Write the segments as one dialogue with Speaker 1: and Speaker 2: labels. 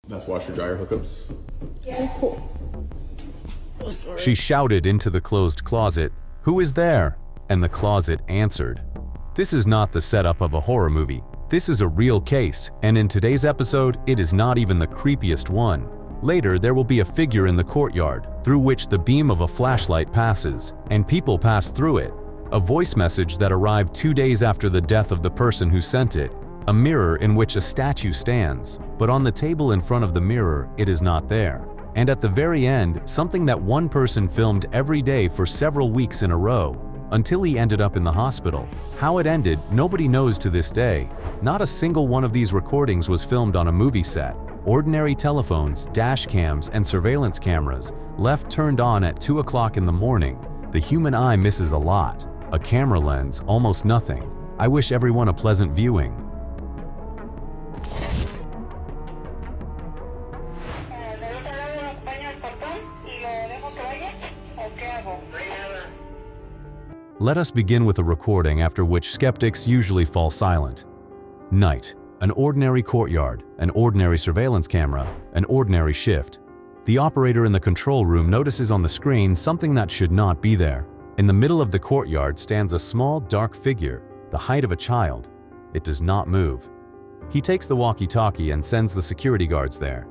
Speaker 1: That's washer dryer hookups.
Speaker 2: Yeah. Cool. Oh, sorry.
Speaker 3: She shouted into the closed closet, "Who is there?" And the closet answered. This is not the setup of a horror movie. This is a real case, and in today's episode, it is not even the creepiest one. Later, there will be a figure in the courtyard, through which the beam of a flashlight passes, and people pass through it. A voice message that arrived 2 days after the death of the person who sent it. A mirror in which a statue stands, but on the table in front of the mirror, it is not there. And at the very end, something that one person filmed every day for several weeks in a row, until he ended up in the hospital. How it ended, nobody knows to this day. Not a single one of these recordings was filmed on a movie set. Ordinary telephones, dash cams, and surveillance cameras, left turned on at 2 o'clock in the morning. The human eye misses a lot. A camera lens, almost nothing. I wish everyone a pleasant viewing. Let us begin with a recording after which skeptics usually fall silent. Night. An ordinary courtyard, an ordinary surveillance camera, an ordinary shift. The operator in the control room notices on the screen something that should not be there. In the middle of the courtyard stands a small, dark figure, the height of a child. It does not move. He takes the walkie-talkie and sends the security guards there.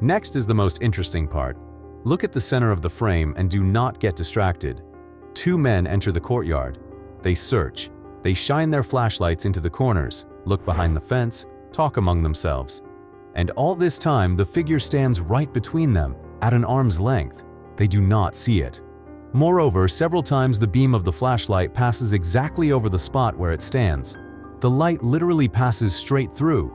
Speaker 3: Next is the most interesting part. Look at the center of the frame and do not get distracted. 2 men enter the courtyard. They search. They shine their flashlights into the corners, look behind the fence, talk among themselves. And all this time, the figure stands right between them, at an arm's length. They do not see it. Moreover, several times the beam of the flashlight passes exactly over the spot where it stands. The light literally passes straight through.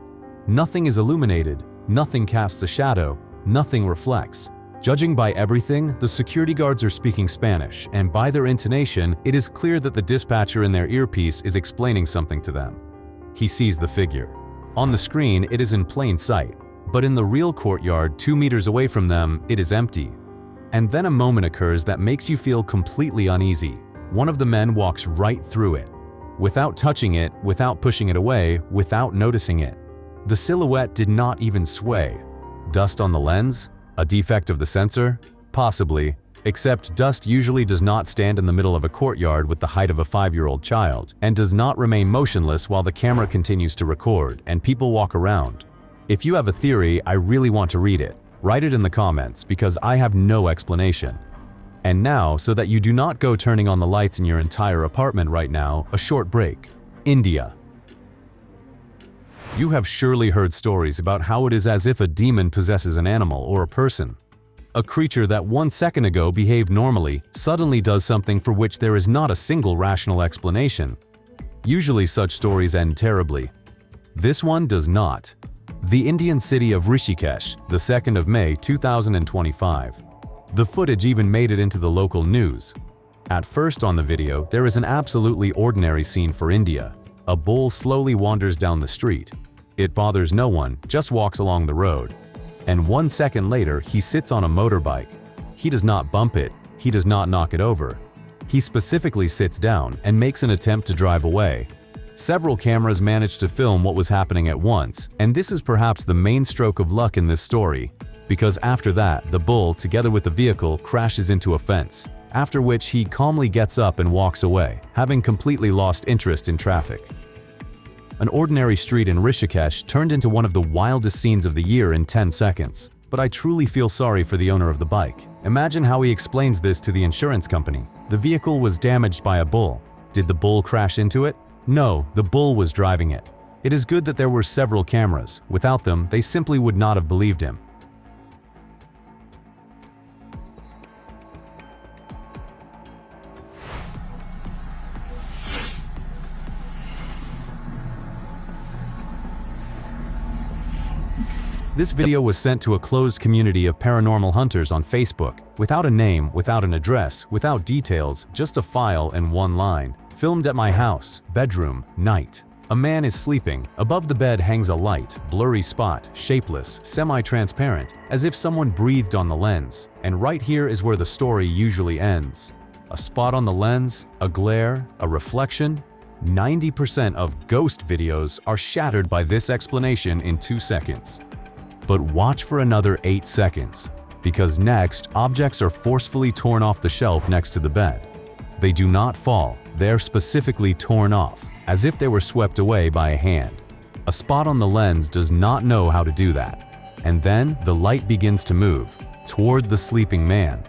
Speaker 3: Nothing is illuminated, nothing casts a shadow, nothing reflects. Judging by everything, the security guards are speaking Spanish, and by their intonation, it is clear that the dispatcher in their earpiece is explaining something to them. He sees the figure. On the screen, it is in plain sight, but in the real courtyard, 2 meters away from them, it is empty. And then a moment occurs that makes you feel completely uneasy. One of the men walks right through it, without touching it, without pushing it away, without noticing it. The silhouette did not even sway. Dust on the lens? A defect of the sensor? Possibly, except dust usually does not stand in the middle of a courtyard with the height of a 5-year-old child, and does not remain motionless while the camera continues to record and people walk around. If you have a theory, I really want to read it. Write it in the comments, because I have no explanation. And now, so that you do not go turning on the lights in your entire apartment right now, a short break. India. You have surely heard stories about how it is as if a demon possesses an animal or a person. A creature that 1 second ago behaved normally suddenly does something for which there is not a single rational explanation. Usually such stories end terribly. This one does not. The Indian city of Rishikesh, the 2nd of May 2025. The footage even made it into the local news. At first on the video, there is an absolutely ordinary scene for India. A bull slowly wanders down the street. It bothers no one, just walks along the road. And 1 second later, he sits on a motorbike. He does not bump it, he does not knock it over. He specifically sits down and makes an attempt to drive away. Several cameras managed to film what was happening at once, and this is perhaps the main stroke of luck in this story, because after that, the bull, together with the vehicle, crashes into a fence, after which he calmly gets up and walks away, having completely lost interest in traffic. An ordinary street in Rishikesh turned into one of the wildest scenes of the year in 10 seconds. But I truly feel sorry for the owner of the bike. Imagine how he explains this to the insurance company. The vehicle was damaged by a bull. Did the bull crash into it? No, the bull was driving it. It is good that there were several cameras. Without them, they simply would not have believed him. This video was sent to a closed community of paranormal hunters on Facebook, without a name, without an address, without details, just a file and 1 line. Filmed at my house, bedroom, night. A man is sleeping. Above the bed hangs a light, blurry spot, shapeless, semi-transparent, as if someone breathed on the lens. And right here is where the story usually ends. A spot on the lens, a glare, a reflection. 90% of ghost videos are shattered by this explanation in 2 seconds. But watch for another 8 seconds, because next, objects are forcefully torn off the shelf next to the bed. They do not fall, they're specifically torn off, as if they were swept away by a hand. A spot on the lens does not know how to do that. And then the light begins to move toward the sleeping man.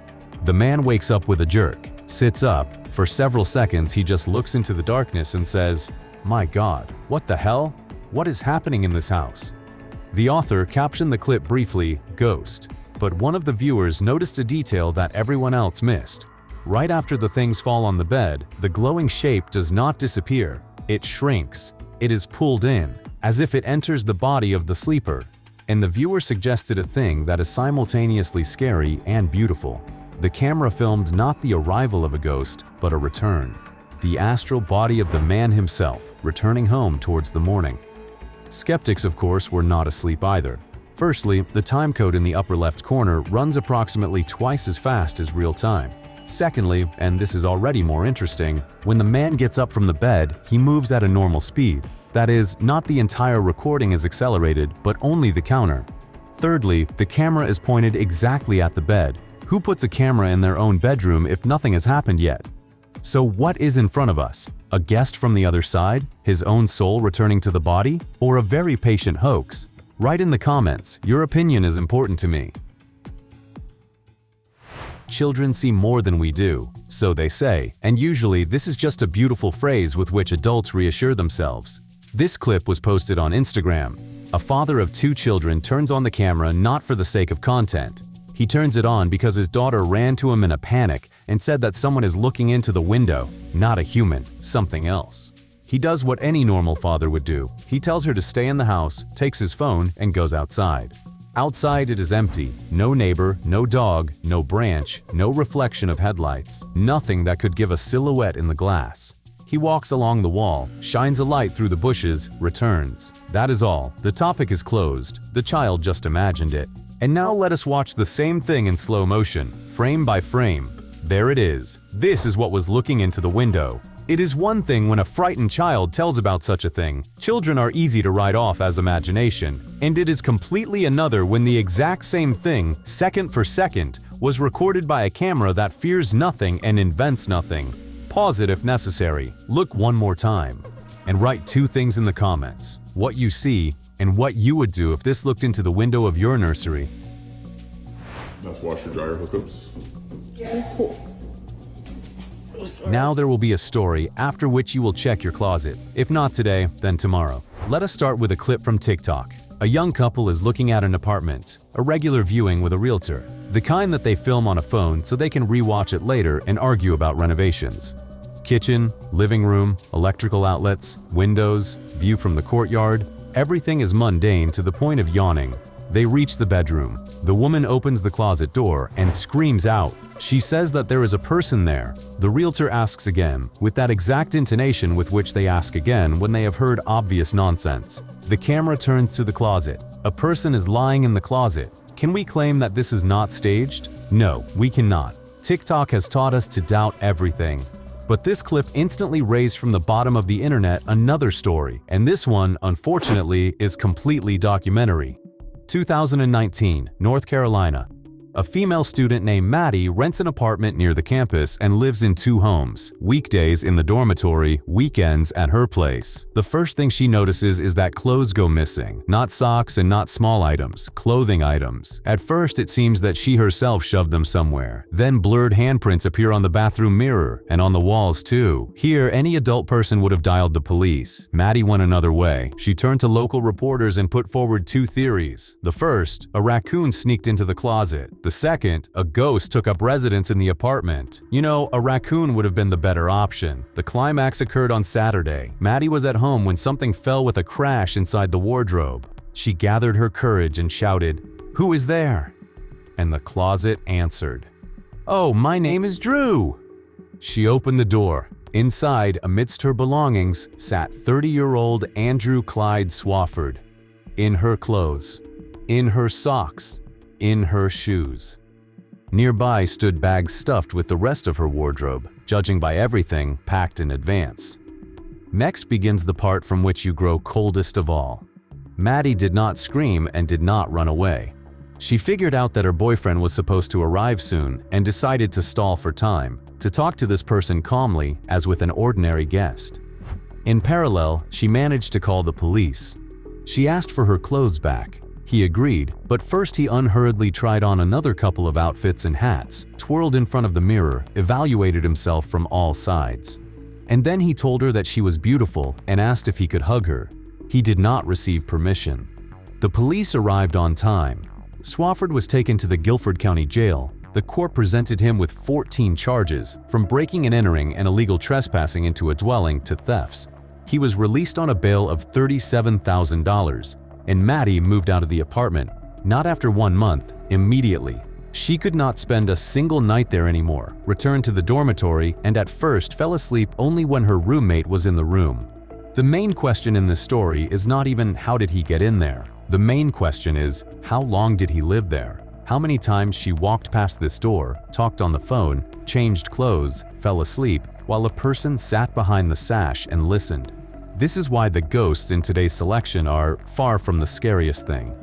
Speaker 3: The man wakes up with a jerk, sits up. For several seconds, he just looks into the darkness and says, "My God, what the hell? What is happening in this house?" The author captioned the clip briefly, "Ghost," but one of the viewers noticed a detail that everyone else missed. Right after the things fall on the bed, the glowing shape does not disappear. It shrinks. It is pulled in, as if it enters the body of the sleeper. And the viewer suggested a thing that is simultaneously scary and beautiful. The camera filmed not the arrival of a ghost, but a return. The astral body of the man himself, returning home towards the morning. Skeptics, of course, were not asleep either. Firstly, the time code in the upper left corner runs approximately twice as fast as real time. Secondly, and this is already more interesting, when the man gets up from the bed, he moves at a normal speed. That is, not the entire recording is accelerated, but only the counter. Thirdly, the camera is pointed exactly at the bed. Who puts a camera in their own bedroom if nothing has happened yet? So what is in front of us? A guest from the other side? His own soul returning to the body? Or a very patient hoax? Write in the comments, your opinion is important to me. Children see more than we do, so they say, and usually this is just a beautiful phrase with which adults reassure themselves. This clip was posted on Instagram. A father of 2 children turns on the camera not for the sake of content. He turns it on because his daughter ran to him in a panic and said that someone is looking into the window, not a human, something else. He does what any normal father would do. He tells her to stay in the house, takes his phone, and goes outside. Outside it is empty, no neighbor, no dog, no branch, no reflection of headlights, nothing that could give a silhouette in the glass. He walks along the wall, shines a light through the bushes, returns. That is all. The topic is closed. The child just imagined it. And now let us watch the same thing in slow motion, frame by frame. There it is. This is what was looking into the window. It is one thing when a frightened child tells about such a thing. Children are easy to write off as imagination. And it is completely another when the exact same thing, second for second, was recorded by a camera that fears nothing and invents nothing. Pause it if necessary. Look one more time. And write 2 things in the comments. What you see, and what you would do if this looked into the window of your nursery.
Speaker 1: That's washer dryer hookups.
Speaker 2: Yeah, cool.
Speaker 3: Now there will be a story after which you will check your closet. If not today, then tomorrow. Let us start with a clip from TikTok. A young couple is looking at an apartment, a regular viewing with a realtor. The kind that they film on a phone so they can re-watch it later and argue about renovations. Kitchen, living room, electrical outlets, windows, view from the courtyard. Everything is mundane to the point of yawning. They reach the bedroom. The woman opens the closet door and screams out. She says that there is a person there. The realtor asks again, with that exact intonation with which they ask again when they have heard obvious nonsense. The camera turns to the closet. A person is lying in the closet. Can we claim that this is not staged? No, we cannot. TikTok has taught us to doubt everything. But this clip instantly raised from the bottom of the internet another story, and this one, unfortunately, is completely documentary. 2019, North Carolina. A female student named Maddie rents an apartment near the campus and lives in 2 homes, weekdays in the dormitory, weekends at her place. The first thing she notices is that clothes go missing, not socks and not small items, clothing items. At first it seems that she herself shoved them somewhere. Then blurred handprints appear on the bathroom mirror and on the walls too. Here, any adult person would have dialed the police. Maddie went another way. She turned to local reporters and put forward 2 theories. The first, a raccoon sneaked into the closet. The second, a ghost took up residence in the apartment. You know, a raccoon would have been the better option. The climax occurred on Saturday. Maddie was at home when something fell with a crash inside the wardrobe. She gathered her courage and shouted, "Who is there?" And the closet answered, "Oh, my name is Drew." She opened the door. Inside, amidst her belongings, sat 30-year-old Andrew Clyde Swafford. In her clothes, in her socks, in her shoes. Nearby stood bags stuffed with the rest of her wardrobe, judging by everything packed in advance. Next begins the part from which you grow coldest of all. Maddie did not scream and did not run away. She figured out that her boyfriend was supposed to arrive soon and decided to stall for time, to talk to this person calmly as with an ordinary guest. In parallel, she managed to call the police. She asked for her clothes back. He agreed, but first he unhurriedly tried on another couple of outfits and hats, twirled in front of the mirror, evaluated himself from all sides. And then he told her that she was beautiful and asked if he could hug her. He did not receive permission. The police arrived on time. Swafford was taken to the Guilford County Jail. The court presented him with 14 charges, from breaking and entering and illegal trespassing into a dwelling to thefts. He was released on a bail of $37,000, and Maddie moved out of the apartment, not after 1 month, immediately. She could not spend a single night there anymore, returned to the dormitory, and at first fell asleep only when her roommate was in the room. The main question in this story is not even how did he get in there. The main question is, how long did he live there? How many times she walked past this door, talked on the phone, changed clothes, fell asleep, while a person sat behind the sash and listened. This is why the ghosts in today's selection are far from the scariest thing.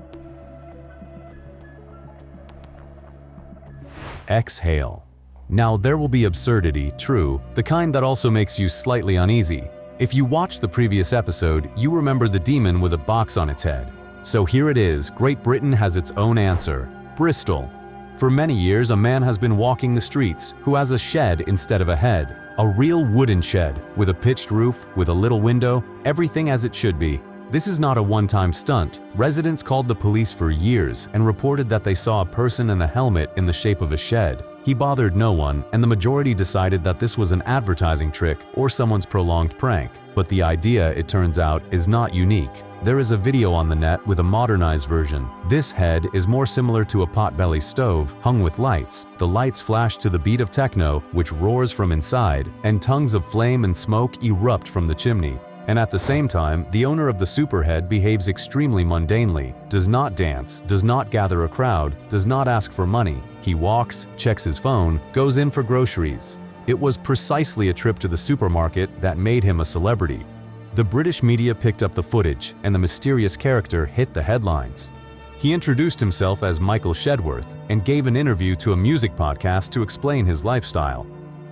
Speaker 3: Exhale. Now there will be absurdity, true, the kind that also makes you slightly uneasy. If you watched the previous episode, you remember the demon with a box on its head. So here it is, Great Britain has its own answer. Bristol. For many years, a man has been walking the streets who has a shed instead of a head. A real wooden shed, with a pitched roof, with a little window, everything as it should be. This is not a one-time stunt. Residents called the police for years and reported that they saw a person in a helmet in the shape of a shed. He bothered no one, and the majority decided that this was an advertising trick or someone's prolonged prank. But the idea, it turns out, is not unique. There is a video on the net with a modernized version. This head is more similar to a potbelly stove hung with lights. The lights flash to the beat of techno, which roars from inside, and tongues of flame and smoke erupt from the chimney. And at the same time, the owner of the superhead behaves extremely mundanely, does not dance, does not gather a crowd, does not ask for money. He walks, checks his phone, goes in for groceries. It was precisely a trip to the supermarket that made him a celebrity. The British media picked up the footage, and the mysterious character hit the headlines. He introduced himself as Michael Shedworth and gave an interview to a music podcast to explain his lifestyle.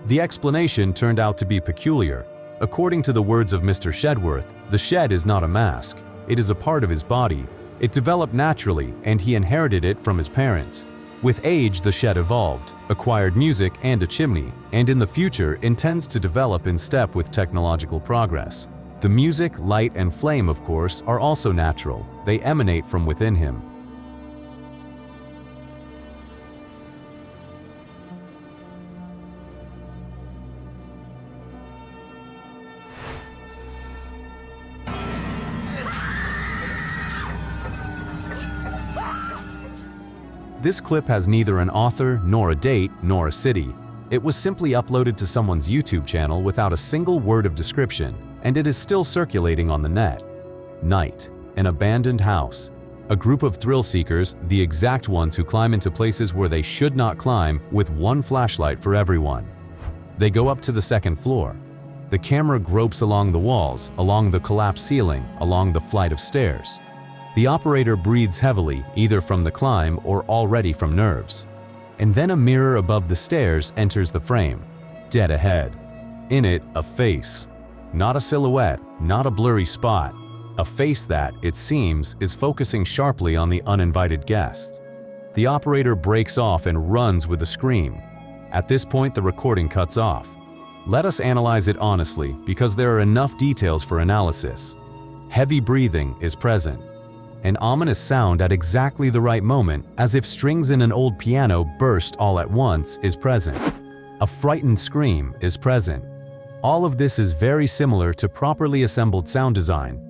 Speaker 3: The explanation turned out to be peculiar. According to the words of Mr. Shedworth, the shed is not a mask. It is a part of his body. It developed naturally, and he inherited it from his parents. With age, the shed evolved, acquired music and a chimney, and in the future intends to develop in step with technological progress. The music, light, and flame, of course, are also natural. They emanate from within him. This clip has neither an author, nor a date, nor a city. It was simply uploaded to someone's YouTube channel without a single word of description, and it is still circulating on the net. Night. An abandoned house. A group of thrill seekers, the exact ones who climb into places where they should not climb, with one flashlight for everyone. They go up to the second floor. The camera gropes along the walls, along the collapsed ceiling, along the flight of stairs. The operator breathes heavily, either from the climb or already from nerves. And then a mirror above the stairs enters the frame, dead ahead. In it, a face. Not a silhouette, not a blurry spot. A face that, it seems, is focusing sharply on the uninvited guest. The operator breaks off and runs with a scream. At this point, the recording cuts off. Let us analyze it honestly, because there are enough details for analysis. Heavy breathing is present. An ominous sound at exactly the right moment, as if strings in an old piano burst all at once, is present. A frightened scream is present. All of this is very similar to properly assembled sound design.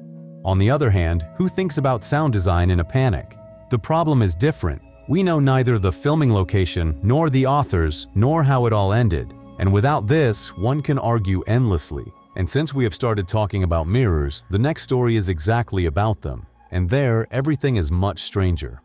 Speaker 3: On the other hand, who thinks about sound design in a panic? The problem is different. We know neither the filming location, nor the authors, nor how it all ended. And without this, one can argue endlessly. And since we have started talking about mirrors, the next story is exactly about them. And there, everything is much stranger.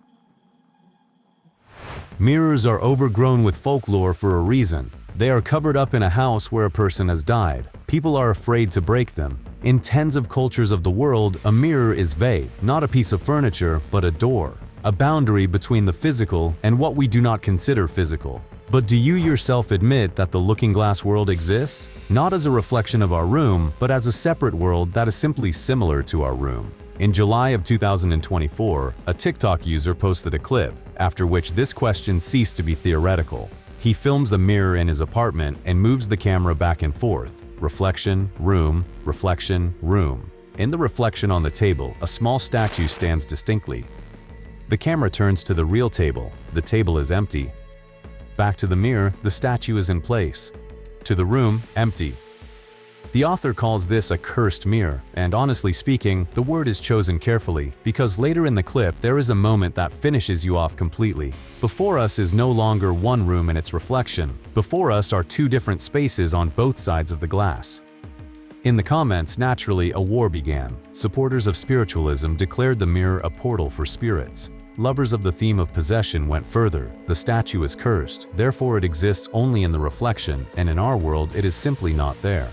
Speaker 3: Mirrors are overgrown with folklore for a reason. They are covered up in a house where a person has died. People are afraid to break them. In tens of cultures of the world, a mirror is vague, not a piece of furniture, but a door, a boundary between the physical and what we do not consider physical. But do you yourself admit that the looking glass world exists? Not as a reflection of our room, but as a separate world that is simply similar to our room. In July of 2024, a TikTok user posted a clip, after which this question ceased to be theoretical. He films the mirror in his apartment and moves the camera back and forth. Reflection, room, reflection, room. In the reflection on the table, a small statue stands distinctly. The camera turns to the real table. The table is empty. Back to the mirror, the statue is in place. To the room, empty. The author calls this a cursed mirror, and honestly speaking, the word is chosen carefully, because later in the clip there is a moment that finishes you off completely. Before us is no longer one room and its reflection. Before us are two different spaces on both sides of the glass. In the comments, naturally, a war began. Supporters of spiritualism declared the mirror a portal for spirits. Lovers of the theme of possession went further. The statue is cursed, therefore it exists only in the reflection, and in our world it is simply not there.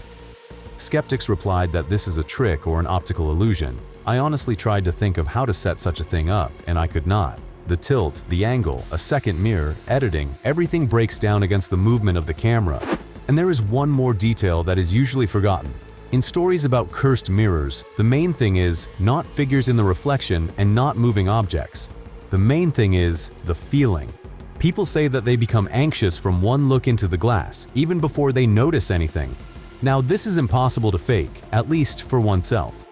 Speaker 3: Skeptics replied that this is a trick or an optical illusion. I honestly tried to think of how to set such a thing up, and I could not. The tilt, the angle, a second mirror, editing, everything breaks down against the movement of the camera. And there is one more detail that is usually forgotten. In stories about cursed mirrors, the main thing is not figures in the reflection and not moving objects. The main thing is the feeling. People say that they become anxious from one look into the glass, even before they notice anything. Now, this is impossible to fake, at least for oneself.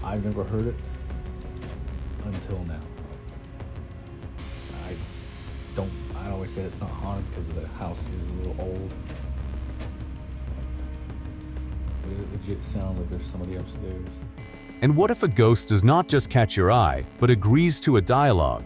Speaker 4: I've never heard it until now. I always say it's not haunted because the house is a little old. But it legit sounds like there's somebody upstairs.
Speaker 3: And what if a ghost does not just catch your eye, but agrees to a dialogue?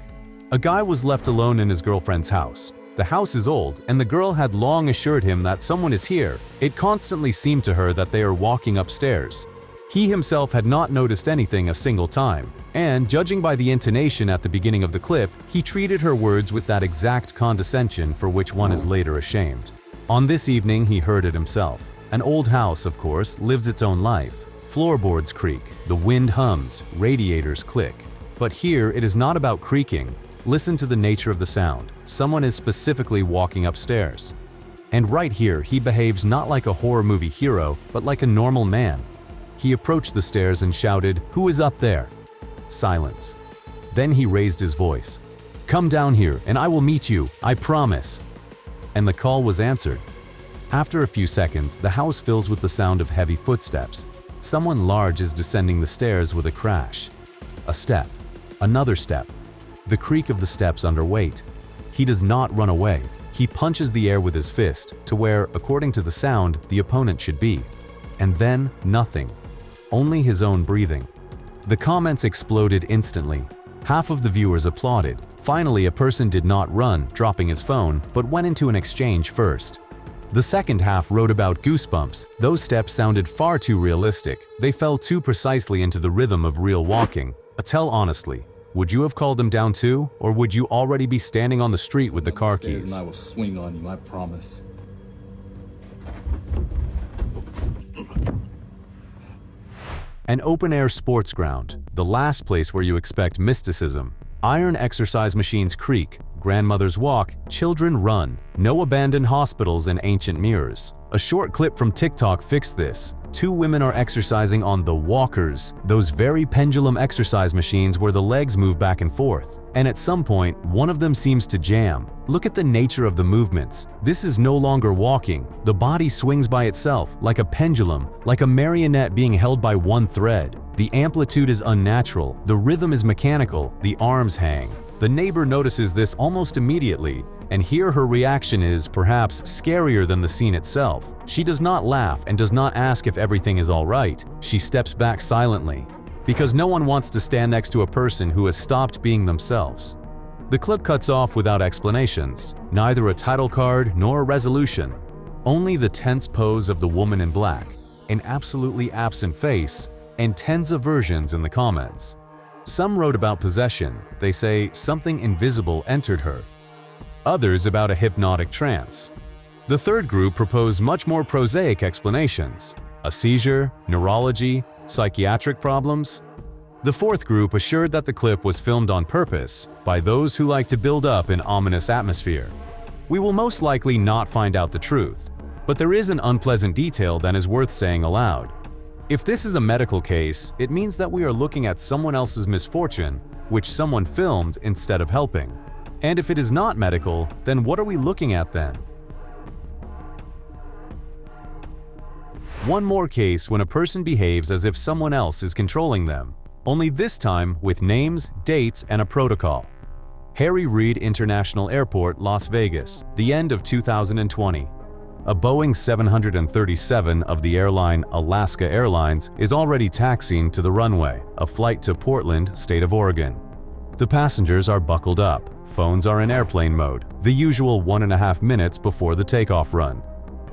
Speaker 3: A guy was left alone in his girlfriend's house. The house is old, and the girl had long assured him that someone is here. It constantly seemed to her that they are walking upstairs. He himself had not noticed anything a single time, and judging by the intonation at the beginning of the clip, he treated her words with that exact condescension for which one is later ashamed. On this evening, he heard it himself. An old house, of course, lives its own life. Floorboards creak, the wind hums, radiators click. But here, it is not about creaking. Listen to the nature of the sound. Someone is specifically walking upstairs. And right here, he behaves not like a horror movie hero, but like a normal man. He approached the stairs and shouted, "Who is up there?" Silence. Then he raised his voice. "Come down here, and I will meet you, I promise." And the call was answered. After a few seconds, the house fills with the sound of heavy footsteps. Someone large is descending the stairs with a crash. A step. Another step. The creak of the steps under weight. He does not run away. He punches the air with his fist to where, according to the sound, the opponent should be. And then, nothing. Only his own breathing. The comments exploded instantly. Half of the viewers applauded. Finally, a person did not run, dropping his phone, but went into an exchange first. The second half wrote about goosebumps. Those steps sounded far too realistic. They fell too precisely into the rhythm of real walking. Tell honestly, would you have called them down too, or would you already be standing on the street with the car keys?
Speaker 4: And I will swing on you, I promise.
Speaker 3: An open-air sports ground, the last place where you expect mysticism. Iron exercise machines creak, grandmothers walk, children run. No abandoned hospitals and ancient mirrors. A short clip from TikTok fixed this. Two women are exercising on the walkers, those very pendulum exercise machines where the legs move back and forth. And at some point, one of them seems to jam. Look at the nature of the movements. This is no longer walking. The body swings by itself, like a pendulum, like a marionette being held by one thread. The amplitude is unnatural, the rhythm is mechanical, the arms hang. The neighbor notices this almost immediately, and here her reaction is, perhaps, scarier than the scene itself. She does not laugh and does not ask if everything is all right. She steps back silently, because no one wants to stand next to a person who has stopped being themselves. The clip cuts off without explanations, neither a title card nor a resolution. Only the tense pose of the woman in black, an absolutely absent face, and tens of versions in the comments. Some wrote about possession. They say something invisible entered her. others about a hypnotic trance. The third group proposed much more prosaic explanations: a seizure, neurology, psychiatric problems. The fourth group assured that the clip was filmed on purpose by those who like to build up an ominous atmosphere. We will most likely not find out the truth, but there is an unpleasant detail that is worth saying aloud. If this is a medical case, it means that we are looking at someone else's misfortune, which someone filmed instead of helping. And if it is not medical, then what are we looking at then? One more case when a person behaves as if someone else is controlling them, only this time with names, dates, and a protocol. Harry Reid International Airport, Las Vegas, the end of 2020. A Boeing 737 of the airline Alaska Airlines is already taxiing to the runway, a flight to Portland, state of Oregon. The passengers are buckled up, phones are in airplane mode, the usual 1.5 minutes before the takeoff run.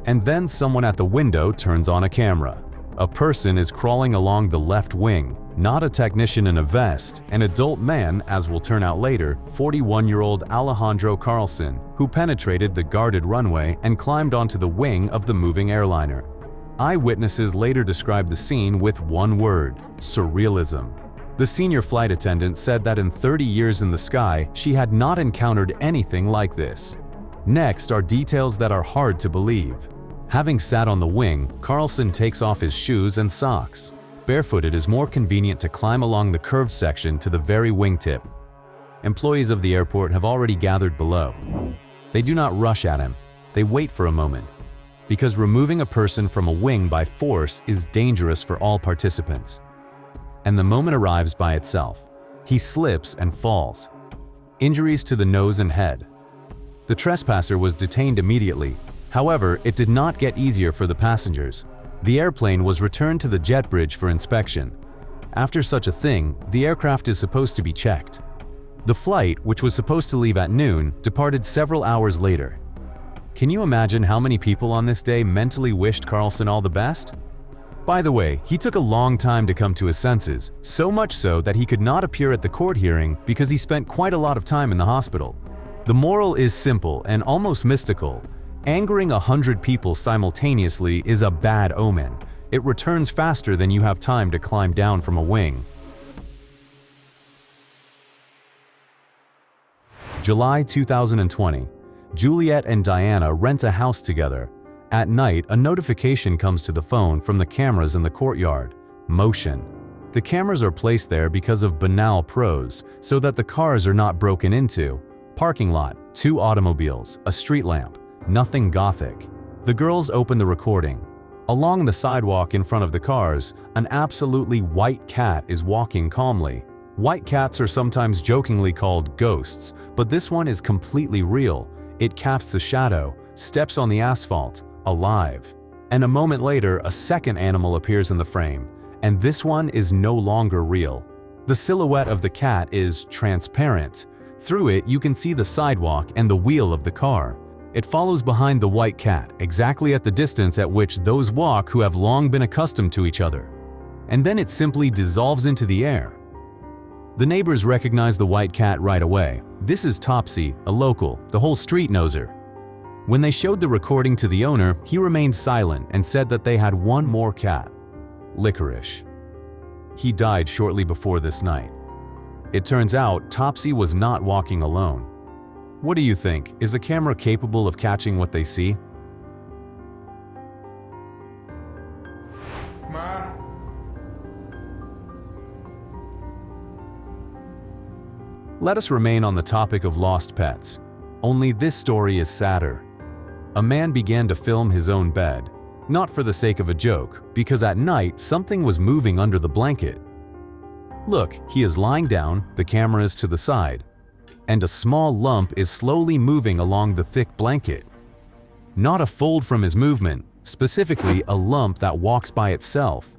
Speaker 3: And then someone at the window turns on a camera. A person is crawling along the left wing, not a technician in a vest, an adult man, as will turn out later, 41-year-old Alejandro Carlson, who penetrated the guarded runway and climbed onto the wing of the moving airliner. Eyewitnesses later described the scene with one word: surrealism. The senior flight attendant said that in 30 years in the sky, she had not encountered anything like this. Next are details that are hard to believe. Having sat on the wing, Carlson takes off his shoes and socks. Barefooted is more convenient to climb along the curved section to the very wingtip. Employees of the airport have already gathered below. They do not rush at him. They wait for a moment. Because removing a person from a wing by force is dangerous for all participants. And the moment arrives by itself. He slips and falls. Injuries to the nose and head. The trespasser was detained immediately. However, it did not get easier for the passengers. The airplane was returned to the jet bridge for inspection. After such a thing, the aircraft is supposed to be checked. The flight, which was supposed to leave at noon, departed several hours later. Can you imagine how many people on this day mentally wished Carlson all the best? By the way, he took a long time to come to his senses, so much so that he could not appear at the court hearing because he spent quite a lot of time in the hospital. The moral is simple and almost mystical. Angering 100 people simultaneously is a bad omen. It returns faster than you have time to climb down from a wing. July 2020. Juliet and Diana rent a house together. At night, a notification comes to the phone from the cameras in the courtyard. Motion. The cameras are placed there because of banal pros, so that the cars are not broken into. Parking lot, 2 automobiles, a street lamp. Nothing gothic. The girls open the recording. Along the sidewalk in front of the cars, an absolutely white cat is walking calmly. White cats are sometimes jokingly called ghosts, but this one is completely real. It casts a shadow, steps on the asphalt, alive. And a moment later, a second animal appears in the frame, and this one is no longer real. The silhouette of the cat is transparent. Through it, you can see the sidewalk and the wheel of the car. It follows behind the white cat, exactly at the distance at which those walk who have long been accustomed to each other. And then it simply dissolves into the air. The neighbors recognize the white cat right away. This is Topsy, a local. The whole street knows her. When they showed the recording to the owner, he remained silent and said that they had one more cat, Licorice. He died shortly before this night. It turns out Topsy was not walking alone. What do you think? Is a camera capable of catching what they see?
Speaker 1: Ma.
Speaker 3: Let us remain on the topic of lost pets. Only this story is sadder. A man began to film his own bed, not for the sake of a joke, because at night something was moving under the blanket. Look, he is lying down, the camera is to the side, and a small lump is slowly moving along the thick blanket. Not a fold from his movement, specifically a lump that walks by itself.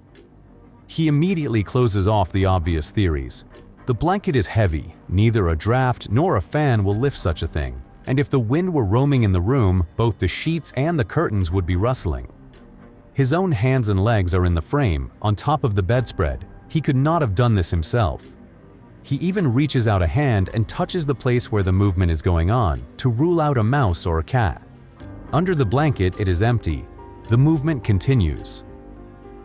Speaker 3: He immediately closes off the obvious theories. The blanket is heavy, neither a draft nor a fan will lift such a thing, and if the wind were roaming in the room, both the sheets and the curtains would be rustling. His own hands and legs are in the frame, on top of the bedspread. He could not have done this himself. He even reaches out a hand and touches the place where the movement is going on to rule out a mouse or a cat. Under the blanket, it is empty. The movement continues.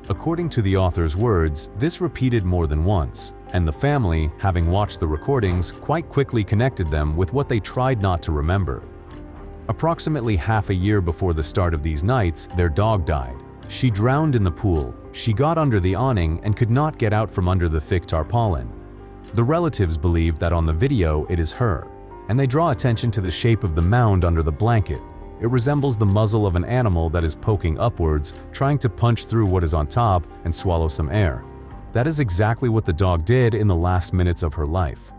Speaker 3: According to the author's words, this repeated more than once, and the family, having watched the recordings, quite quickly connected them with what they tried not to remember. Approximately half a year before the start of these nights, their dog died. She drowned in the pool. She got under the awning and could not get out from under the thick tarpaulin. The relatives believe that on the video it is her, and they draw attention to the shape of the mound under the blanket. It resembles the muzzle of an animal that is poking upwards, trying to punch through what is on top and swallow some air. That is exactly what the dog did in the last minutes of her life.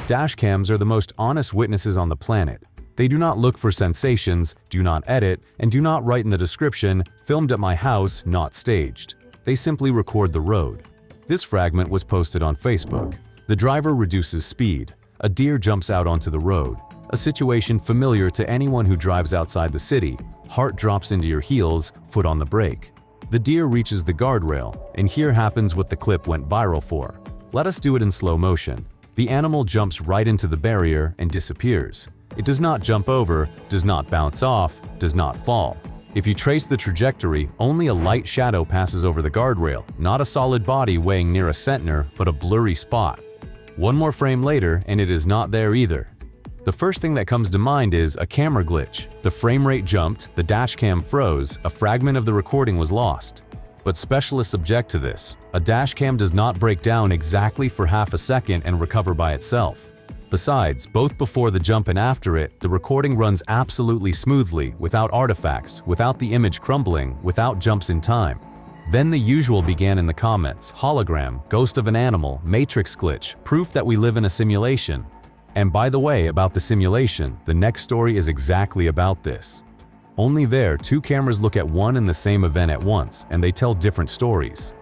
Speaker 3: Dashcams are the most honest witnesses on the planet. They do not look for sensations, do not edit, and do not write in the description, "Filmed at my house, not staged." They simply record the road. This fragment was posted on Facebook. The driver reduces speed. A deer jumps out onto the road. A situation familiar to anyone who drives outside the city. Heart drops into your heels, foot on the brake. The deer reaches the guardrail, and here happens what the clip went viral for. Let us do it in slow motion. The animal jumps right into the barrier and disappears. It does not jump over, does not bounce off, does not fall. If you trace the trajectory, only a light shadow passes over the guardrail, not a solid body weighing near a centimeter, but a blurry spot. One more frame later, and it is not there either. The first thing that comes to mind is a camera glitch. The frame rate jumped, the dashcam froze, a fragment of the recording was lost. But specialists object to this. A dashcam does not break down exactly for half a second and recover by itself. Besides, both before the jump and after it, the recording runs absolutely smoothly, without artifacts, without the image crumbling, without jumps in time. Then the usual began in the comments: hologram, ghost of an animal, matrix glitch, proof that we live in a simulation. And by the way, about the simulation, the next story is exactly about this. Only there, two cameras look at one and the same event at once, and they tell different stories.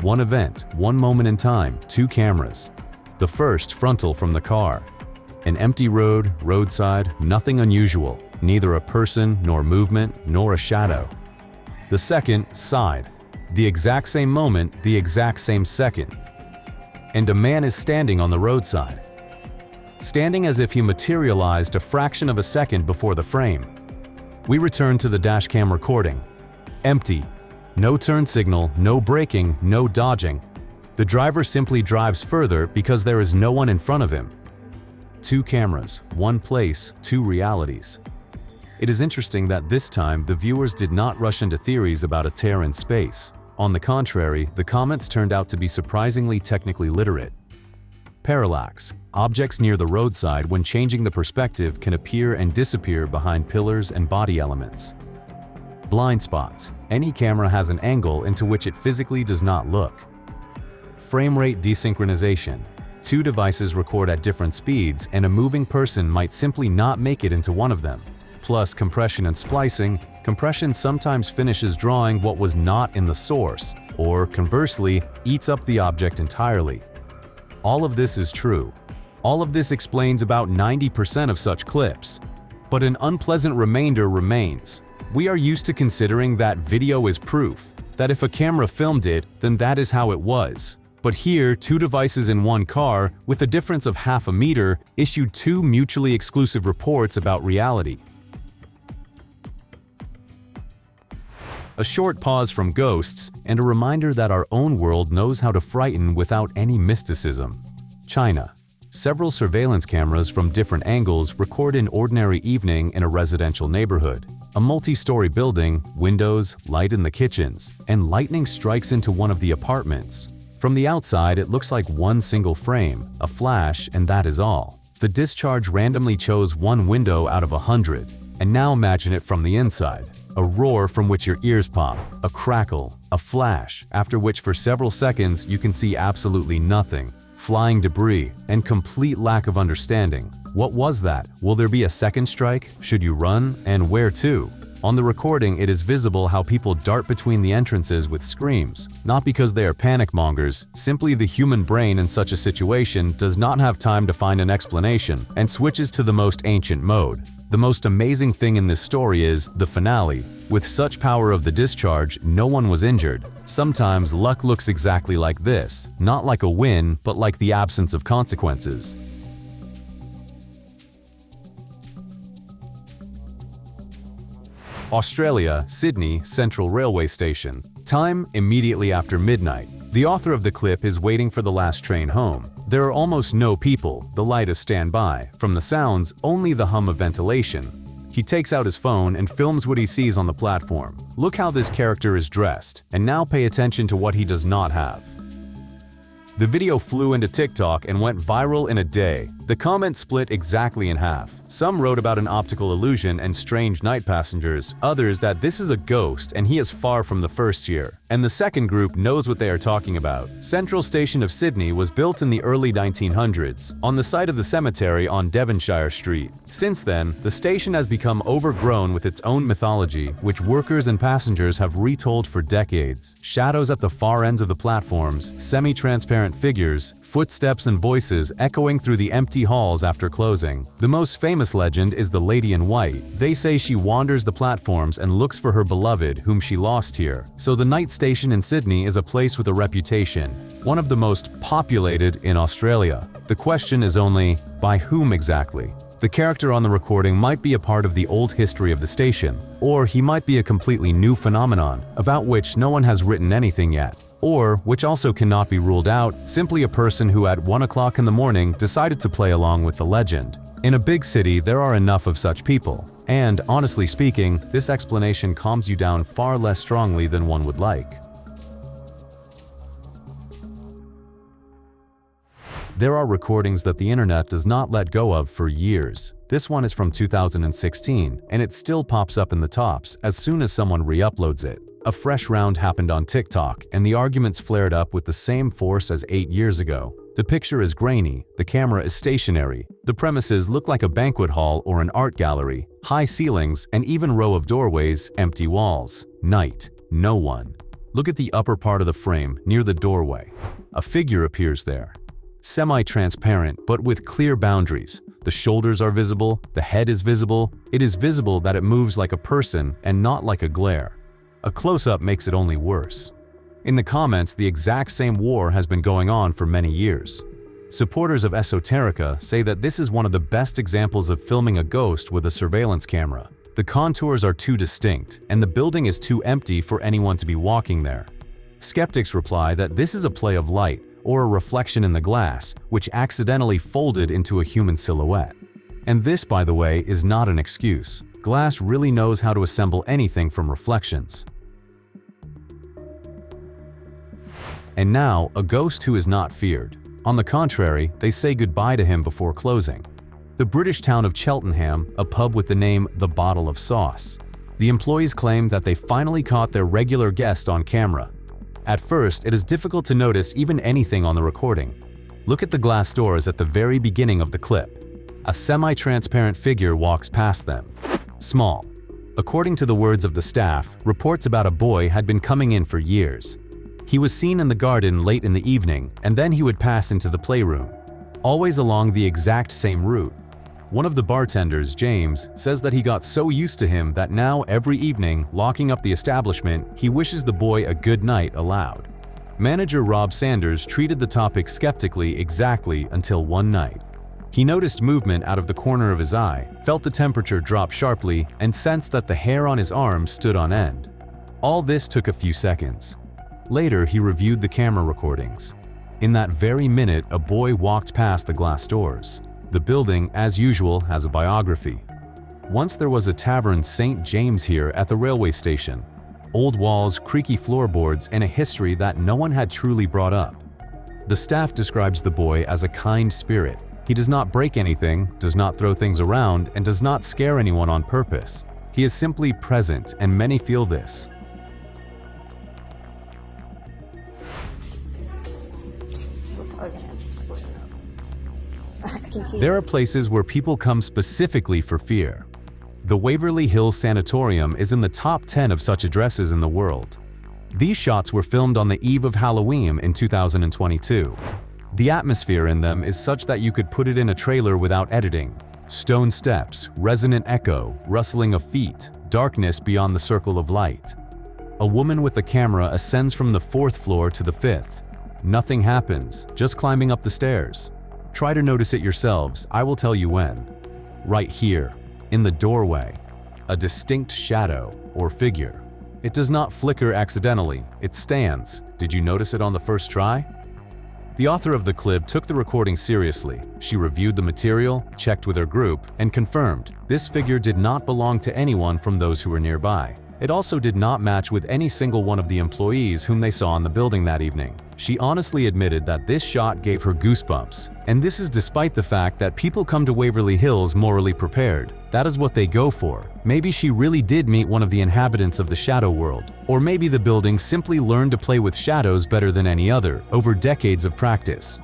Speaker 3: One event, one moment in time, two cameras. The first, frontal from the car. An empty road, roadside, nothing unusual, neither a person, nor movement, nor a shadow. The second, side. The exact same moment, the exact same second. And a man is standing on the roadside. Standing as if he materialized a fraction of a second before the frame. We return to the dashcam recording. Empty. No turn signal, no braking, no dodging. The driver simply drives further because there is no one in front of him. Two cameras, one place, two realities. It is interesting that this time the viewers did not rush into theories about a tear in space. On the contrary, the comments turned out to be surprisingly technically literate. Parallax. Objects near the roadside when changing the perspective can appear and disappear behind pillars and body elements. Blind spots. Any camera has an angle into which it physically does not look. Frame rate desynchronization. Two devices record at different speeds and a moving person might simply not make it into one of them. Plus compression and splicing. Compression sometimes finishes drawing what was not in the source, or conversely, eats up the object entirely. All of this is true. All of this explains about 90% of such clips. But an unpleasant remainder remains. We are used to considering that video is proof, that if a camera filmed it, then that is how it was. But here, two devices in one car, with a difference of half a meter, issued two mutually exclusive reports about reality. A short pause from ghosts, and a reminder that our own world knows how to frighten without any mysticism. China. Several surveillance cameras from different angles record an ordinary evening in a residential neighborhood. A multi-story building, windows, light in the kitchens, and lightning strikes into one of the apartments. From the outside, it looks like one single frame, a flash, and that is all. The discharge randomly chose one window out of 100. And now imagine it from the inside. A roar from which your ears pop, a crackle, a flash, after which for several seconds you can see absolutely nothing. Flying debris, and complete lack of understanding. What was that? Will there be a second strike? Should you run? And where to? On the recording, it is visible how people dart between the entrances with screams, not because they are panic mongers, simply the human brain in such a situation does not have time to find an explanation and switches to the most ancient mode. The most amazing thing in this story is the finale. With such power of the discharge, no one was injured. Sometimes luck looks exactly like this, not like a win, but like the absence of consequences. Australia, Sydney Central Railway Station. Time immediately after midnight. The author of the clip is waiting for the last train home. There are almost no people, the light is standby. From the sounds, only the hum of ventilation. He takes out his phone and films what he sees on the platform. Look how this character is dressed, and now pay attention to what he does not have. The video flew into TikTok and went viral in a day. The comments split exactly in half. Some wrote about an optical illusion and strange night passengers, others that this is a ghost and he is far from the first year. And the second group knows what they are talking about. Central Station of Sydney was built in the early 1900s, on the site of the cemetery on Devonshire Street. Since then, the station has become overgrown with its own mythology, which workers and passengers have retold for decades. Shadows at the far ends of the platforms, semi-transparent figures, footsteps and voices echoing through the empty halls after closing. The most famous legend is the Lady in White. They say she wanders the platforms and looks for her beloved, whom she lost here. So the night station in Sydney is a place with a reputation, one of the most populated in Australia. The question is only, by whom exactly? The character on the recording might be a part of the old history of the station, or he might be a completely new phenomenon, about which no one has written anything yet. Or, which also cannot be ruled out, simply a person who at 1 o'clock in the morning decided to play along with the legend. In a big city, there are enough of such people. And, honestly speaking, this explanation calms you down far less strongly than one would like. There are recordings that the internet does not let go of for years. This one is from 2016, and it still pops up in the tops as soon as someone re-uploads it. A fresh round happened on TikTok, and the arguments flared up with the same force as 8 years ago. The picture is grainy, the camera is stationary, the premises look like a banquet hall or an art gallery, high ceilings, and even row of doorways, empty walls. Night, no one. Look at the upper part of the frame, near the doorway. A figure appears there. Semi-transparent, but with clear boundaries. The shoulders are visible, the head is visible. It is visible that it moves like a person and not like a glare. A close-up makes it only worse. In the comments, the exact same war has been going on for many years. Supporters of Esoterica say that this is one of the best examples of filming a ghost with a surveillance camera. The contours are too distinct, and the building is too empty for anyone to be walking there. Skeptics reply that this is a play of light, or a reflection in the glass, which accidentally folded into a human silhouette. And this, by the way, is not an excuse. Glass really knows how to assemble anything from reflections. And now, a ghost who is not feared. On the contrary, they say goodbye to him before closing. The British town of Cheltenham, a pub with the name The Bottle of Sauce. The employees claim that they finally caught their regular guest on camera. At first, it is difficult to notice even anything on the recording. Look at the glass doors at the very beginning of the clip. A semi-transparent figure walks past them. Small. According to the words of the staff, reports about a boy had been coming in for years. He was seen in the garden late in the evening, and then he would pass into the playroom, always along the exact same route. One of the bartenders, James, says that he got so used to him that now every evening, locking up the establishment, he wishes the boy a good night aloud. Manager Rob Sanders treated the topic skeptically exactly until one night. He noticed movement out of the corner of his eye, felt the temperature drop sharply, and sensed that the hair on his arm stood on end. All this took a few seconds. Later, he reviewed the camera recordings. In that very minute, a boy walked past the glass doors. The building, as usual, has a biography. Once there was a tavern St. James here at the railway station. Old walls, creaky floorboards, and a history that no one had truly brought up. The staff describes the boy as a kind spirit. He does not break anything, does not throw things around, and does not scare anyone on purpose. He is simply present, and many feel this. There are places where people come specifically for fear. The Waverly Hills Sanatorium is in the top 10 of such addresses in the world. These shots were filmed on the eve of Halloween in 2022. The atmosphere in them is such that you could put it in a trailer without editing. Stone steps, resonant echo, rustling of feet, darkness beyond the circle of light. A woman with a camera ascends from the 4th floor to the 5th. Nothing happens, just climbing up the stairs. Try to notice it yourselves, I will tell you when. Right here, in the doorway, a distinct shadow or figure. It does not flicker accidentally, it stands. Did you notice it on the first try? The author of the clip took the recording seriously. She reviewed the material, checked with her group, and confirmed this figure did not belong to anyone from those who were nearby. It also did not match with any single one of the employees whom they saw in the building that evening. She honestly admitted that this shot gave her goosebumps. And this is despite the fact that people come to Waverly Hills morally prepared. That is what they go for. Maybe she really did meet one of the inhabitants of the shadow world. Or maybe the building simply learned to play with shadows better than any other, over decades of practice.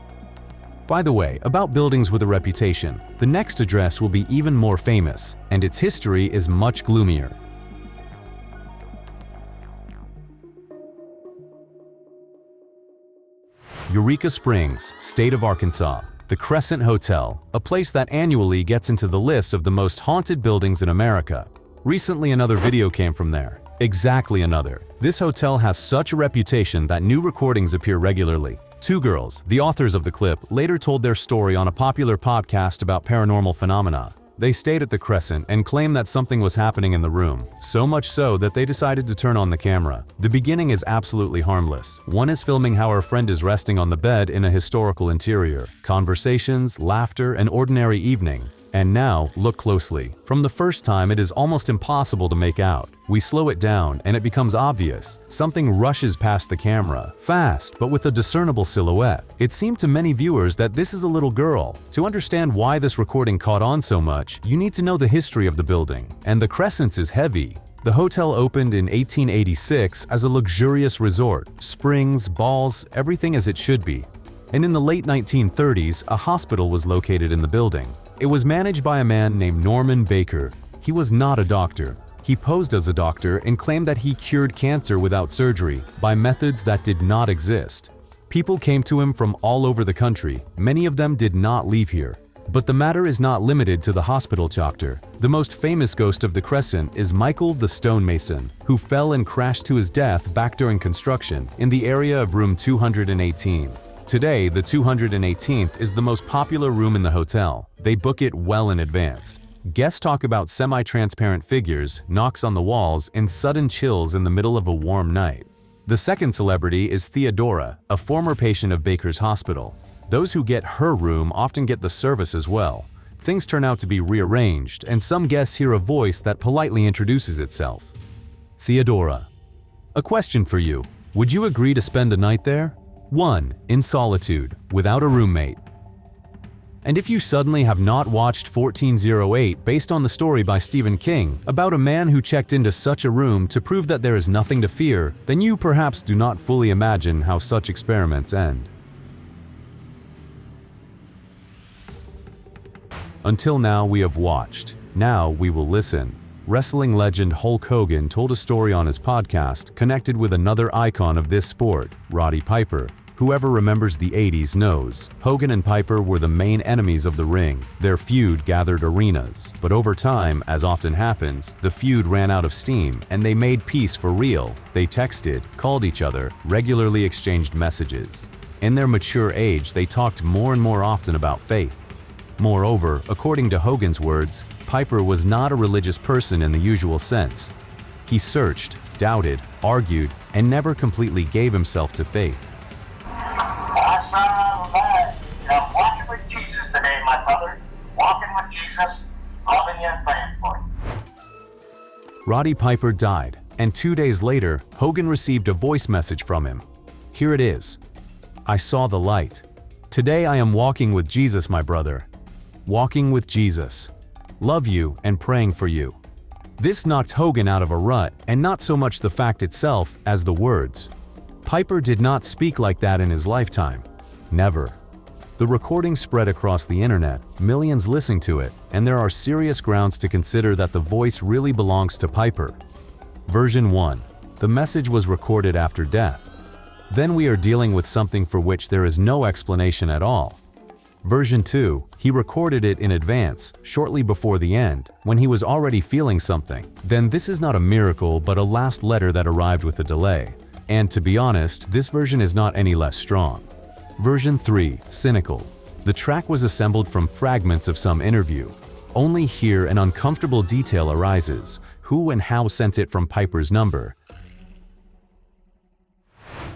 Speaker 3: By the way, about buildings with a reputation, the next address will be even more famous, and its history is much gloomier. Eureka Springs, state of Arkansas, the Crescent Hotel, a place that annually gets into the list of the most haunted buildings in America. Recently, another video came from there. Exactly another. This hotel has such a reputation that new recordings appear regularly. Two girls, the authors of the clip, later told their story on a popular podcast about paranormal phenomena. They stayed at the Crescent and claimed that something was happening in the room, so much so that they decided to turn on the camera. The beginning is absolutely harmless. One is filming how our friend is resting on the bed in a historical interior. Conversations, laughter, an ordinary evening. And now, look closely. From the first time, it is almost impossible to make out. We slow it down, and it becomes obvious. Something rushes past the camera, fast, but with a discernible silhouette. It seemed to many viewers that this is a little girl. To understand why this recording caught on so much, you need to know the history of the building. And the Crescent is heavy. The hotel opened in 1886 as a luxurious resort. Springs, balls, everything as it should be. And in the late 1930s, a hospital was located in the building. It was managed by a man named Norman Baker. He was not a doctor. He posed as a doctor and claimed that he cured cancer without surgery by methods that did not exist. People came to him from all over the country. Many of them did not leave here. But the matter is not limited to the hospital doctor. The most famous ghost of the Crescent is Michael the Stonemason, who fell and crashed to his death back during construction in the area of room 218. Today, the 218th is the most popular room in the hotel. They book it well in advance. Guests talk about semi-transparent figures, knocks on the walls, and sudden chills in the middle of a warm night. The second celebrity is Theodora, a former patient of Baker's hospital. Those who get her room often get the service as well. Things turn out to be rearranged, and some guests hear a voice that politely introduces itself. Theodora. A question for you. Would you agree to spend a night there? 1. In solitude, without a roommate. And if you suddenly have not watched 1408 based on the story by Stephen King about a man who checked into such a room to prove that there is nothing to fear, then you perhaps do not fully imagine how such experiments end. Until now we have watched. Now we will listen. Wrestling legend Hulk Hogan told a story on his podcast connected with another icon of this sport, Roddy Piper. Whoever remembers the 80s knows, Hogan and Piper were the main enemies of the ring. Their feud gathered arenas, but over time, as often happens, the feud ran out of steam and they made peace for real. They texted, called each other, regularly exchanged messages. In their mature age, they talked more and more often about faith. Moreover, according to Hogan's words, Piper was not a religious person in the usual sense. He searched, doubted, argued, and never completely gave himself to faith.
Speaker 5: I'm walking with Jesus today, my brother. Walking with Jesus, loving you and praying for you.
Speaker 3: Roddy Piper died, and 2 days later, Hogan received a voice message from him. Here it is. I saw the light. Today I am walking with Jesus, my brother. Walking with Jesus. Love you and praying for you. This knocked Hogan out of a rut, and not so much the fact itself as the words. Piper did not speak like that in his lifetime. Never. The recording spread across the internet, millions listening to it, and there are serious grounds to consider that the voice really belongs to Piper. Version 1. The message was recorded after death. Then we are dealing with something for which there is no explanation at all. Version 2. He recorded it in advance, shortly before the end, when he was already feeling something. Then this is not a miracle but a last letter that arrived with a delay. And to be honest, this version is not any less strong. Version 3. Cynical. The track was assembled from fragments of some interview. Only here an uncomfortable detail arises: who and how sent it from Piper's number.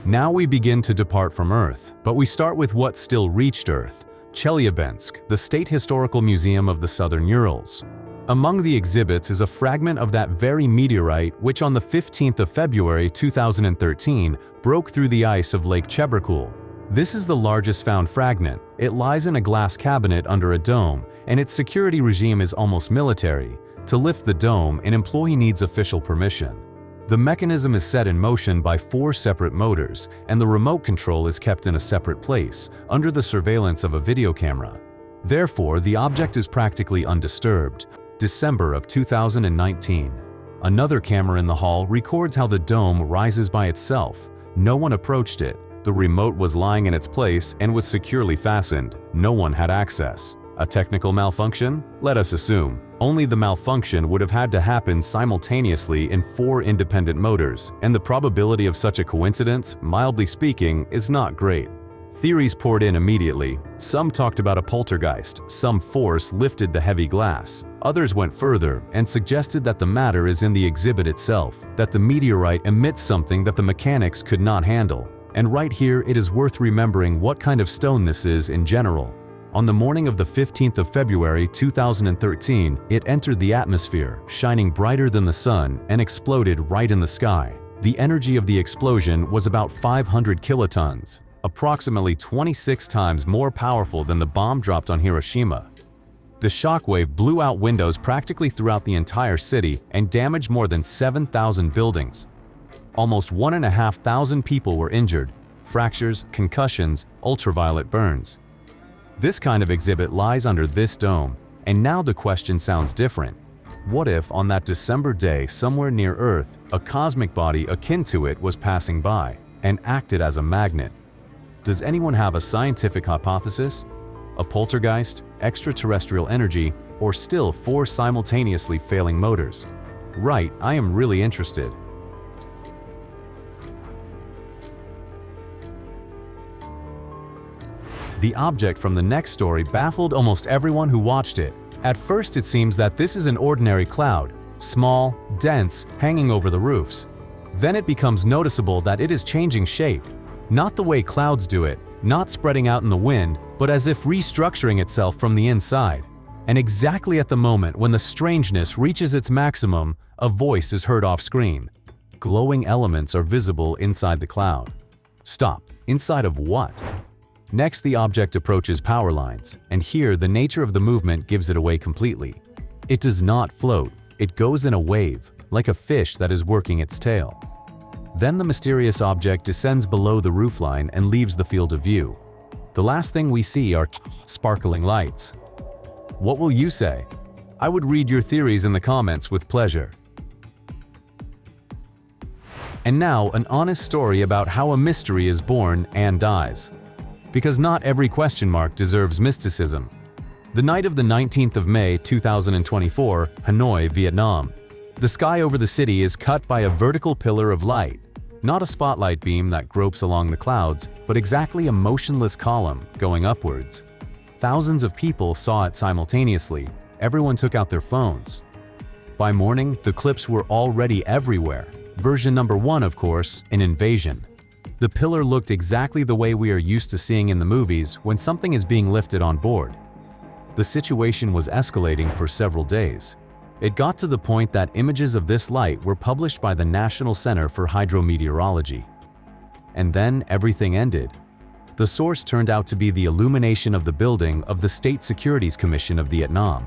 Speaker 3: Now we begin to depart from Earth, but we start with what still reached Earth: Chelyabinsk, the State Historical Museum of the Southern Urals. Among the exhibits is a fragment of that very meteorite which on the 15th of February 2013 broke through the ice of Lake Chebarkul. This is the largest found fragment. It lies in a glass cabinet under a dome, and its security regime is almost military. To lift the dome, an employee needs official permission. The mechanism is set in motion by 4 separate motors, and the remote control is kept in a separate place, under the surveillance of a video camera. Therefore, the object is practically undisturbed. December of 2019. Another camera in the hall records how the dome rises by itself. No one approached it. The remote was lying in its place and was securely fastened. No one had access. A technical malfunction? Let us assume. Only the malfunction would have had to happen simultaneously in 4 independent motors, and the probability of such a coincidence, mildly speaking, is not great. Theories poured in immediately. Some talked about a poltergeist, some force lifted the heavy glass. Others went further and suggested that the matter is in the exhibit itself, that the meteorite emits something that the mechanics could not handle. And right here it is worth remembering what kind of stone this is in general. On the morning of the 15th of February 2013, it entered the atmosphere, shining brighter than the sun, and exploded right in the sky. The energy of the explosion was about 500 kilotons, approximately 26 times more powerful than the bomb dropped on Hiroshima. The shockwave blew out windows practically throughout the entire city and damaged more than 7,000 buildings. Almost 1,500 people were injured: fractures, concussions, ultraviolet burns. This kind of exhibit lies under this dome, and now the question sounds different. What if on that December day somewhere near Earth, a cosmic body akin to it was passing by and acted as a magnet? Does anyone have a scientific hypothesis? A poltergeist, extraterrestrial energy, or still 4 simultaneously failing motors? Right, I am really interested. The object from the next story baffled almost everyone who watched it. At first it seems that this is an ordinary cloud, small, dense, hanging over the roofs. Then it becomes noticeable that it is changing shape. Not the way clouds do it, not spreading out in the wind, but as if restructuring itself from the inside. And exactly at the moment when the strangeness reaches its maximum, a voice is heard off-screen. Glowing elements are visible inside the cloud. Stop. Inside of what? Next, the object approaches power lines, and here the nature of the movement gives it away completely. It does not float. It goes in a wave, like a fish that is working its tail. Then the mysterious object descends below the roofline and leaves the field of view. The last thing we see are sparkling lights. What will you say? I would read your theories in the comments with pleasure. And now, an honest story about how a mystery is born and dies. Because not every question mark deserves mysticism. The night of the 19th of May 2024, Hanoi, Vietnam. The sky over the city is cut by a vertical pillar of light. Not a spotlight beam that gropes along the clouds, but exactly a motionless column going upwards. Thousands of people saw it simultaneously. Everyone took out their phones. By morning, the clips were already everywhere. Version number 1, of course, an invasion. The pillar looked exactly the way we are used to seeing in the movies when something is being lifted on board. The situation was escalating for several days. It got to the point that images of this light were published by the National Center for Hydrometeorology. And then everything ended. The source turned out to be the illumination of the building of the State Securities Commission of Vietnam.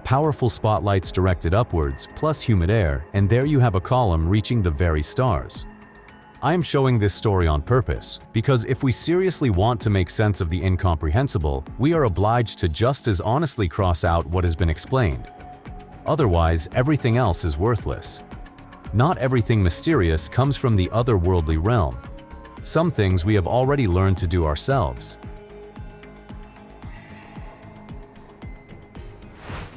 Speaker 3: Powerful spotlights directed upwards, plus humid air, and there you have a column reaching the very stars. I am showing this story on purpose, because if we seriously want to make sense of the incomprehensible, we are obliged to just as honestly cross out what has been explained. Otherwise, everything else is worthless. Not everything mysterious comes from the otherworldly realm. Some things we have already learned to do ourselves.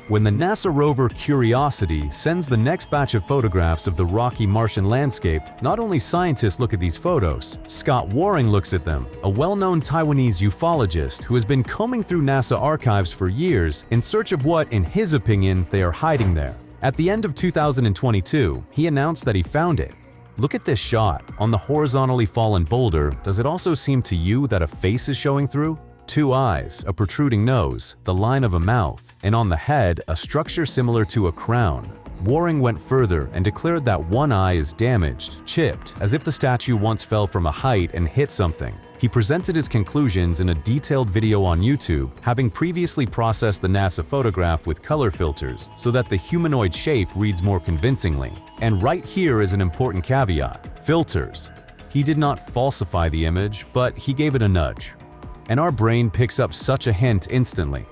Speaker 3: When the NASA rover Curiosity sends the next batch of photographs of the rocky Martian landscape, not only scientists look at these photos, Scott Waring looks at them, a well-known Taiwanese ufologist who has been combing through NASA archives for years in search of what, in his opinion, they are hiding there. At the end of 2022, he announced that he found it. Look at this shot. On the horizontally fallen boulder, does it also seem to you that a face is showing through? Two eyes, a protruding nose, the line of a mouth, and on the head, a structure similar to a crown. Waring went further and declared that one eye is damaged, chipped, as if the statue once fell from a height and hit something. He presented his conclusions in a detailed video on YouTube, having previously processed the NASA photograph with color filters so that the humanoid shape reads more convincingly. And right here is an important caveat: filters. He did not falsify the image, but he gave it a nudge. And our brain picks up such a hint instantly.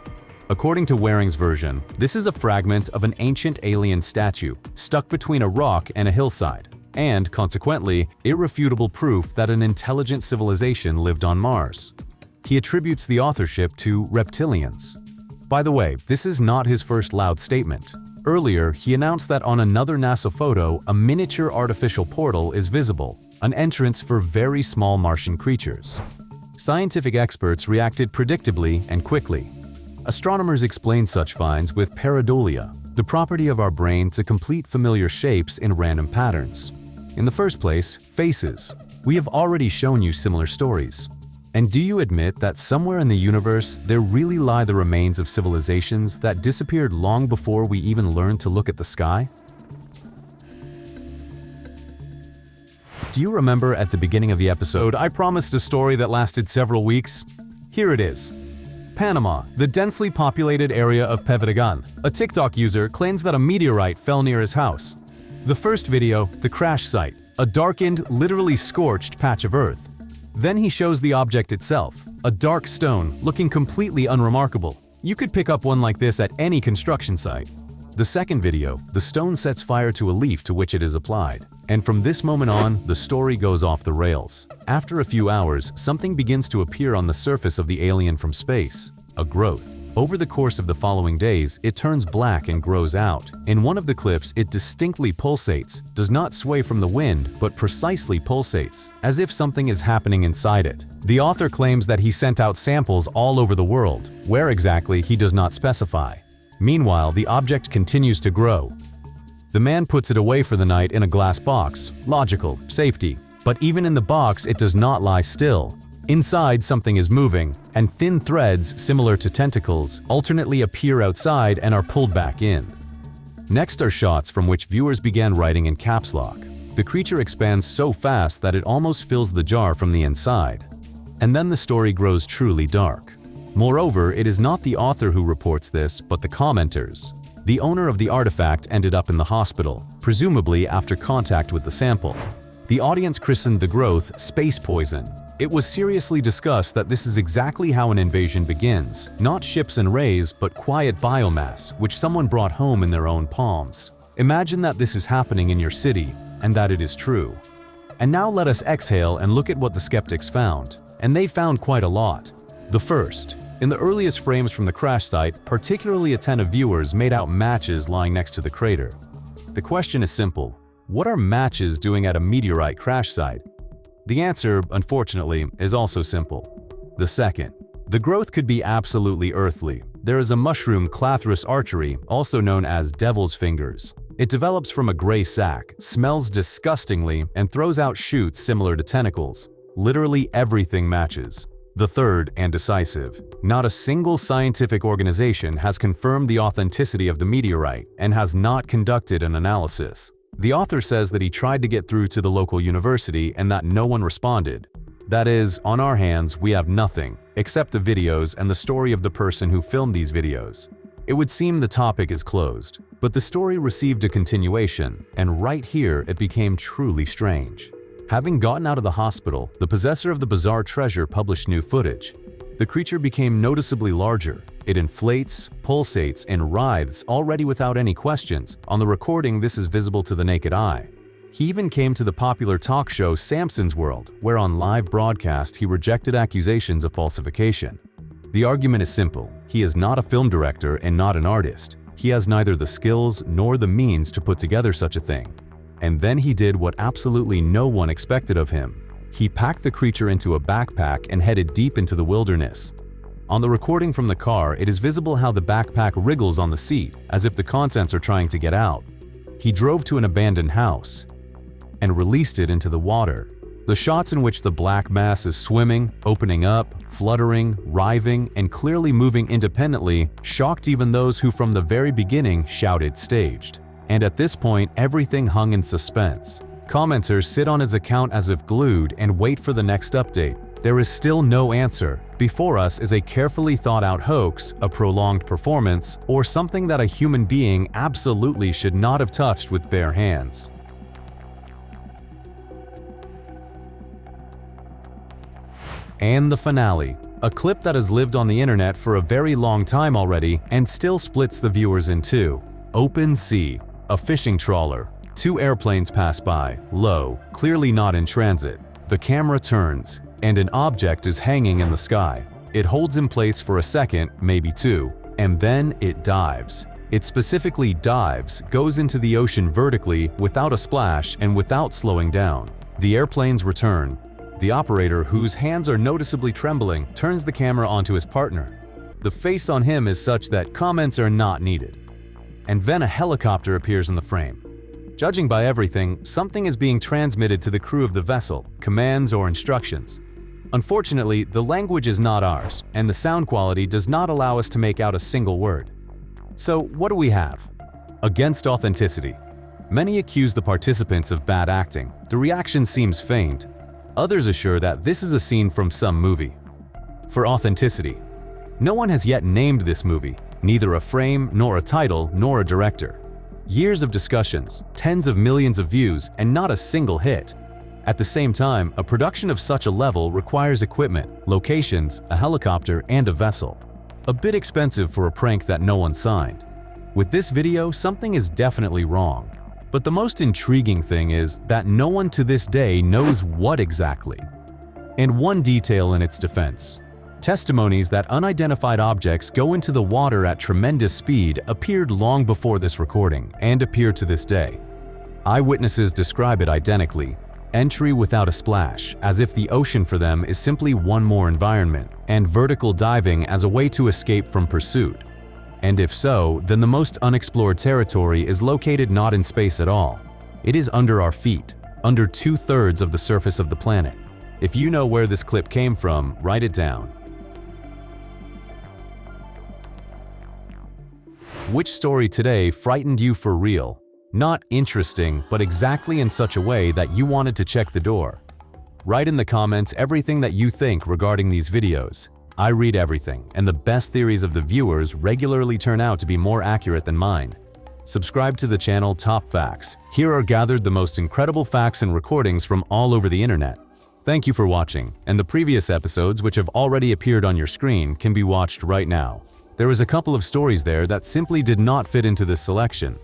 Speaker 3: According to Waring's version, this is a fragment of an ancient alien statue stuck between a rock and a hillside, and consequently, irrefutable proof that an intelligent civilization lived on Mars. He attributes the authorship to reptilians. By the way, this is not his first loud statement. Earlier, he announced that on another NASA photo, a miniature artificial portal is visible, an entrance for very small Martian creatures. Scientific experts reacted predictably and quickly. Astronomers explain such finds with pareidolia, the property of our brain to complete familiar shapes in random patterns. In the first place, faces. We have already shown you similar stories. And do you admit that somewhere in the universe there really lie the remains of civilizations that disappeared long before we even learned to look at the sky? Do you remember at the beginning of the episode I promised a story that lasted several weeks? Here it is. Panama, the densely populated area of Pevedagan. A TikTok user claims that a meteorite fell near his house. The first video, the crash site, a darkened, literally scorched patch of earth. Then he shows the object itself, a dark stone looking completely unremarkable. You could pick up one like this at any construction site. The second video, the stone sets fire to a leaf to which it is applied. And from this moment on, the story goes off the rails. After a few hours, something begins to appear on the surface of the alien from space, a growth. Over the course of the following days, it turns black and grows out. In one of the clips, it distinctly pulsates, does not sway from the wind, but precisely pulsates, as if something is happening inside it. The author claims that he sent out samples all over the world. Where exactly, he does not specify. Meanwhile, the object continues to grow. The man puts it away for the night in a glass box. Logical, safety. But even in the box, it does not lie still. Inside, something is moving, and thin threads, similar to tentacles, alternately appear outside and are pulled back in. Next are shots from which viewers began writing in caps lock. The creature expands so fast that it almost fills the jar from the inside. And then the story grows truly dark. Moreover, it is not the author who reports this, but the commenters. The owner of the artifact ended up in the hospital, presumably after contact with the sample. The audience christened the growth space poison. It was seriously discussed that this is exactly how an invasion begins, not ships and rays, but quiet biomass, which someone brought home in their own palms. Imagine that this is happening in your city, and that it is true. And now let us exhale and look at what the skeptics found. And they found quite a lot. The first. In the earliest frames from the crash site, particularly attentive viewers made out matches lying next to the crater. The question is simple. What are matches doing at a meteorite crash site? The answer, unfortunately, is also simple. The second. The growth could be absolutely earthly. There is a mushroom Clathrus archery, also known as devil's fingers. It develops from a gray sac, smells disgustingly, and throws out shoots similar to tentacles. Literally everything matches. The third, and decisive. Not a single scientific organization has confirmed the authenticity of the meteorite and has not conducted an analysis. The author says that he tried to get through to the local university and that no one responded. That is, on our hands, we have nothing, except the videos and the story of the person who filmed these videos. It would seem the topic is closed, but the story received a continuation, and right here it became truly strange. Having gotten out of the hospital, the possessor of the bizarre treasure published new footage. The creature became noticeably larger. It inflates, pulsates, and writhes already without any questions. On the recording, this is visible to the naked eye. He even came to the popular talk show Samson's World, where on live broadcast he rejected accusations of falsification. The argument is simple. He is not a film director and not an artist. He has neither the skills nor the means to put together such a thing. And then he did what absolutely no one expected of him. He packed the creature into a backpack and headed deep into the wilderness. On the recording from the car, it is visible how the backpack wriggles on the seat, as if the contents are trying to get out. He drove to an abandoned house and released it into the water. The shots in which the black mass is swimming, opening up, fluttering, writhing, and clearly moving independently shocked even those who from the very beginning shouted staged. And at this point, everything hung in suspense. Commenters sit on his account as if glued and wait for the next update. There is still no answer. Before us is a carefully thought out hoax, a prolonged performance, or something that a human being absolutely should not have touched with bare hands. And the finale. A clip that has lived on the internet for a very long time already and still splits the viewers in two. Open sea. A fishing trawler. Two airplanes pass by, low, clearly not in transit. The camera turns, and an object is hanging in the sky. It holds in place for a second, maybe two, and then it dives. It specifically dives, goes into the ocean vertically, without a splash and without slowing down. The airplanes return. The operator, whose hands are noticeably trembling, turns the camera onto his partner. The face on him is such that comments are not needed. And then a helicopter appears in the frame. Judging by everything, something is being transmitted to the crew of the vessel, commands or instructions. Unfortunately, the language is not ours, and the sound quality does not allow us to make out a single word. So what do we have? Against authenticity. Many accuse the participants of bad acting. The reaction seems feigned. Others assure that this is a scene from some movie. For authenticity. No one has yet named this movie, neither a frame, nor a title, nor a director. Years of discussions, tens of millions of views, and not a single hit. At the same time, a production of such a level requires equipment, locations, a helicopter, and a vessel. A bit expensive for a prank that no one signed. With this video, something is definitely wrong. But the most intriguing thing is that no one to this day knows what exactly. And one detail in its defense. Testimonies that unidentified objects go into the water at tremendous speed appeared long before this recording and appear to this day. Eyewitnesses describe it identically. Entry without a splash, as if the ocean for them is simply one more environment, and vertical diving as a way to escape from pursuit. And if so, then the most unexplored territory is located not in space at all. It is under our feet, under 2/3 of the surface of the planet. If you know where this clip came from, write it down. Which story today frightened you for real? Not interesting, but exactly in such a way that you wanted to check the door. Write in the comments everything that you think regarding these videos. I read everything, and the best theories of the viewers regularly turn out to be more accurate than mine. Subscribe to the channel Top Facts. Here are gathered the most incredible facts and recordings from all over the internet. Thank you for watching, and the previous episodes which have already appeared on your screen can be watched right now. There is a couple of stories there that simply did not fit into this selection.